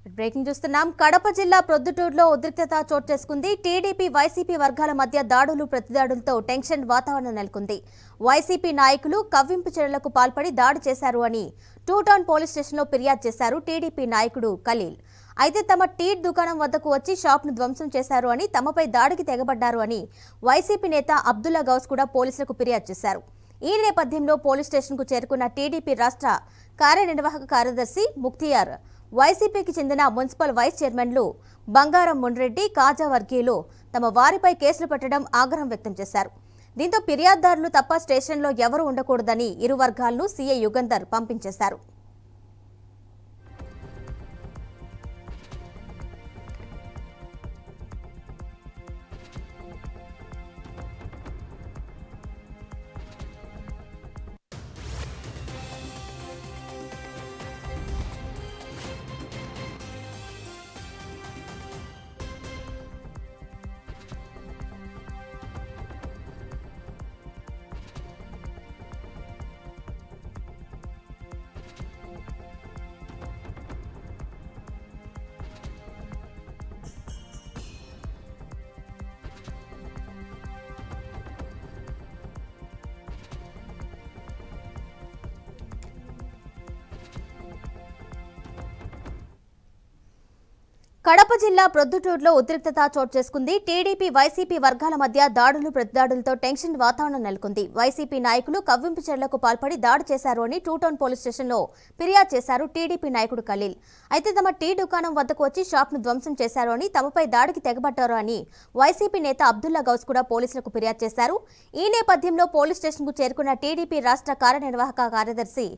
Breaking చూస్తున్నాం. కడప జిల్లా ప్రొద్దుటూరులో ఉద్రిక్తత చోటు చేసుకుంది. టీడీపీ వైసీపీ వర్గాల మధ్య దాడులు ప్రతిదాడులతో టెన్షన్ వాతావరణం నెలకొంది. వైసీపీ నాయకులు కవ్వింపు చర్యలకు పాల్పడి దాడి చేశారు అని టూ టౌన్ పోలీస్ స్టేషన్లో ఫిర్యాదు చేశారు టీడీపీ నాయకుడు ఖలీల్. అయితే తమ టీ దుకాణం వద్దకు వచ్చి షాప్ను ధ్వంసం చేశారు అని, తమపై దాడికి తెగబడ్డారు అని వైసీపీ నేత అబ్దుల్లా గౌస్ కూడా పోలీసులకు ఫిర్యాదు చేశారు. ఈ నేపథ్యంలో పోలీస్ స్టేషన్కు చేరుకున్న టీడీపీ రాష్ట్ర కార్యనిర్వాహక కార్యదర్శి ముక్తియార్, వైసీపీకి చెందిన మున్సిపల్ వైస్ చైర్మన్లు బంగారం మున్రెడ్డి, కాజా వర్గీయులు తమ వారిపై కేసులు పెట్టడం ఆగ్రహం వ్యక్తం చేశారు. దీంతో ఫిర్యాదుదారులు తప్ప స్టేషన్లో ఎవరూ ఉండకూడదని ఇరు వర్గాలను సీఐ యుగంధర్ పంపించేశారు. కడప జిల్లా ప్రొద్దుటూరులో ఉద్రిక్తత చోటు చేసుకుంది. టీడీపీ వైసీపీ వర్గాల మధ్య దాడులు ప్రతిదాడులతో టెన్షన్ వాతావరణం నెలకొంది. వైసీపీ నాయకులు కవ్వింపు చర్యలకు పాల్పడి దాడి చేశారు అని టూ టౌన్ పోలీస్ స్టేషన్లో ఫిర్యాదు చేశారు టీడీపీ నాయకుడు ఖలీల్. అయితే తమ టీ దుకాణం వద్దకు వచ్చి షాప్ను ధ్వంసం చేశారు అని, తమపై దాడికి తెగబడ్డారు అని వైసీపీ నేత అబ్దుల్లా గౌస్ కూడా పోలీసులకు ఫిర్యాదు చేశారు. ఈ నేపథ్యంలో పోలీస్ స్టేషన్కు చేరుకున్న టీడీపీ రాష్ట్ర కార్యనిర్వాహక కార్యదర్శి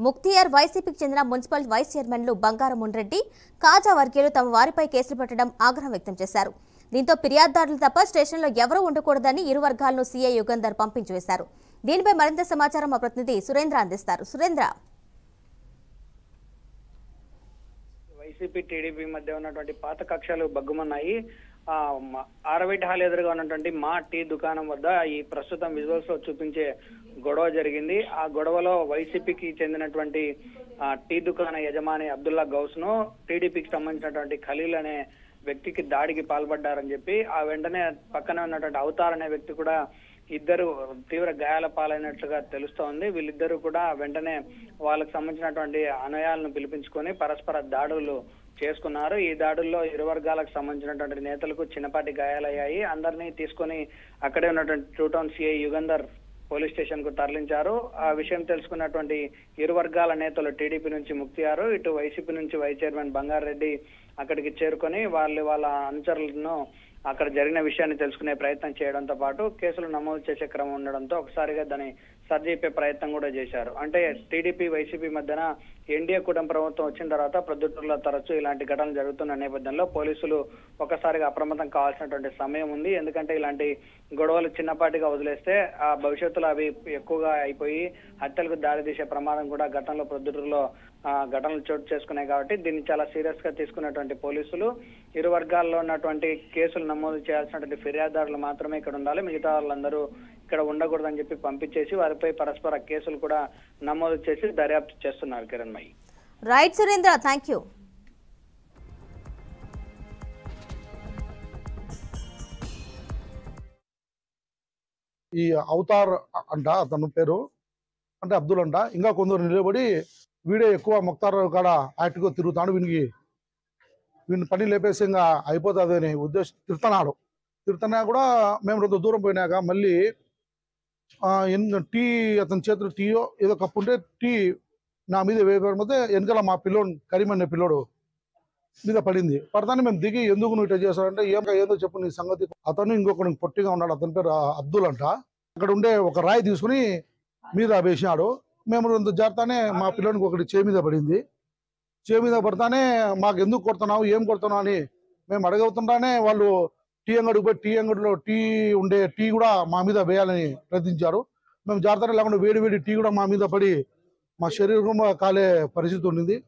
ముక్తియార్, వైసీపీకి చెందిన మున్సిపల్ వైస్ చైర్మన్లు బంగారం మున్రెడ్డి, కాజా వర్గీయులు తమ వారిపై కేసులు పెట్టడం ఆగ్రహం వ్యక్తం చేశారు. దీంతో ఫిర్యాదుదారులు తప్ప స్టేషన్లో ఎవరూ ఉండకూడదని ఇరు వర్గాలను సీఐ యుగంధర్ పంపించివేశారు. దీనిపై మరింత సమాచారం మా ప్రతినిధి సురేంద్ర అందిస్తారు. సురేంద్ర, వైసీపీ టీడీపీ మధ్య ఉన్నటువంటి పాత కక్షలు బగ్గుమన్నాయి. ఆరవైట్ హాల్ ఎదురుగా ఉన్నటువంటి మా టీ దుకాణం వద్ద ఈ ప్రస్తుతం విజువల్స్ లో చూపించే గొడవ జరిగింది. ఆ గొడవలో వైసీపీకి చెందినటువంటి టీ దుకాణ యజమాని అబ్దుల్లా గౌస్ ను టీడీపీకి సంబంధించినటువంటి ఖలీల్ అనే వ్యక్తికి దాడికి పాల్పడ్డారని చెప్పి, ఆ వెంటనే పక్కనే ఉన్నటువంటి అవతార్ అనే వ్యక్తి కూడా ఇద్దరు తీవ్ర గాయాల పాలైనట్లుగా తెలుస్తోంది. వీళ్ళిద్దరూ కూడా వెంటనే వాళ్ళకు సంబంధించినటువంటి అనుయాలను పిలిపించుకొని పరస్పర దాడులు చేసుకున్నారు. ఈ దాడుల్లో ఇరు వర్గాలకు సంబంధించినటువంటి నేతలకు చిన్నపాటి గాయాలయ్యాయి. అందరినీ తీసుకొని అక్కడే ఉన్నటువంటి two town CI Yugandhar police station కు తరలించారు. ఆ విషయం తెలుసుకున్నటువంటి ఇరు వర్గాల నేతలు టీడీపీ నుంచి ముక్తియారు, ఇటు వైసీపీ నుంచి వైస్ చైర్మన్ బంగారెడ్డి అక్కడికి చేరుకొని వాళ్ళ అనుచరులను అక్కడ జరిగిన విషయాన్ని తెలుసుకునే ప్రయత్నం చేయడంతో పాటు కేసులు నమోదు చేసే క్రమం ఉండడంతో ఒకసారిగా దాన్ని సరిచేపే ప్రయత్నం కూడా చేశారు. అంటే టీడీపీ వైసీపీ మధ్యన ఎన్డీఏ కూటమి ప్రభుత్వం వచ్చిన తర్వాత ప్రొద్దుటూరులో తరచూ ఇలాంటి ఘటనలు జరుగుతున్న నేపథ్యంలో పోలీసులు ఒకసారిగా అప్రమత్తం కావాల్సినటువంటి సమయం ఉంది. ఎందుకంటే ఇలాంటి గొడవలు చిన్నపాటిగా వదిలేస్తే ఆ భవిష్యత్తులో అవి ఎక్కువగా అయిపోయి హత్యలకు దారితీసే ప్రమాదం కూడా గతంలో ప్రొద్దుటూరులో ఘటనలు చోటు చేసుకున్నాయి. కాబట్టి దీన్ని చాలా సీరియస్ గా తీసుకున్నటువంటి పోలీసులు ఇరు వర్గాల్లో ఉన్నటువంటి కేసులు నమోదు చేయాల్సినటువంటి ఫిర్యాదుదారులు మాత్రమే ఇక్కడ ఉండాలి, మిగతా వాళ్ళందరూ ఇక్కడ ఉండకూడదని చెప్పి పంపించేసి వారిపై పరస్పర కేసులు కూడా నమోదు చేసి దర్యాప్తు చేస్తున్నారు. Kiranmayi. Right Surendra, thank you. ఈ అవతార్ అంట అతను పేరు అంటే అబ్దుల్ అంట, ఇంకా కొందరు నిలబడి వీడే ఎక్కువ ముక్తార్ కాడ యాక్టివ్గా తిరుగుతాడు, వీడిని పని లేపేసి ఇంకా అయిపోతుంది అని ఉద్దేశం తిడుతున్నా కూడా మేము కొంత దూరం పోయినాక మళ్ళీ టీ అతని చేతులు టీయో ఏదో కప్పు ఉంటే టీ నా మీద వేయకపోతే వెనకాల మా పిల్లోడు కరీం అనే పిల్లోడు మీద పడింది. పడతానే మేము దిగి ఎందుకు నువ్వు ఇట్లా చేస్తాడంటే ఏదో చెప్పు నీ సంగతి. అతను ఇంకొకటి పొట్టిగా ఉన్నాడు, అతని పేరు అబ్దుల్ అంట. అక్కడ ఉండే ఒక రాయి తీసుకుని మీద వేసినాడు. మేము కొంత జాగ్రత్తనే మా పిల్లోనికి ఒకటి చేయి మీద పడింది. చేయి మీద పడతానే మాకు ఎందుకు కొడుతున్నావు, ఏం కొడుతున్నావు అని మేము అడగవుతుంటానే వాళ్ళు టీ అంగడికి పోయి టీ అంగడిలో టీ కూడా మా మీద వేయాలని ప్రయత్నించారు. మేము జాగ్రత్త లేకుండా వేడి టీ కూడా మా మీద పడి మా శరీరం కాలే పరిస్థితి ఉండింది.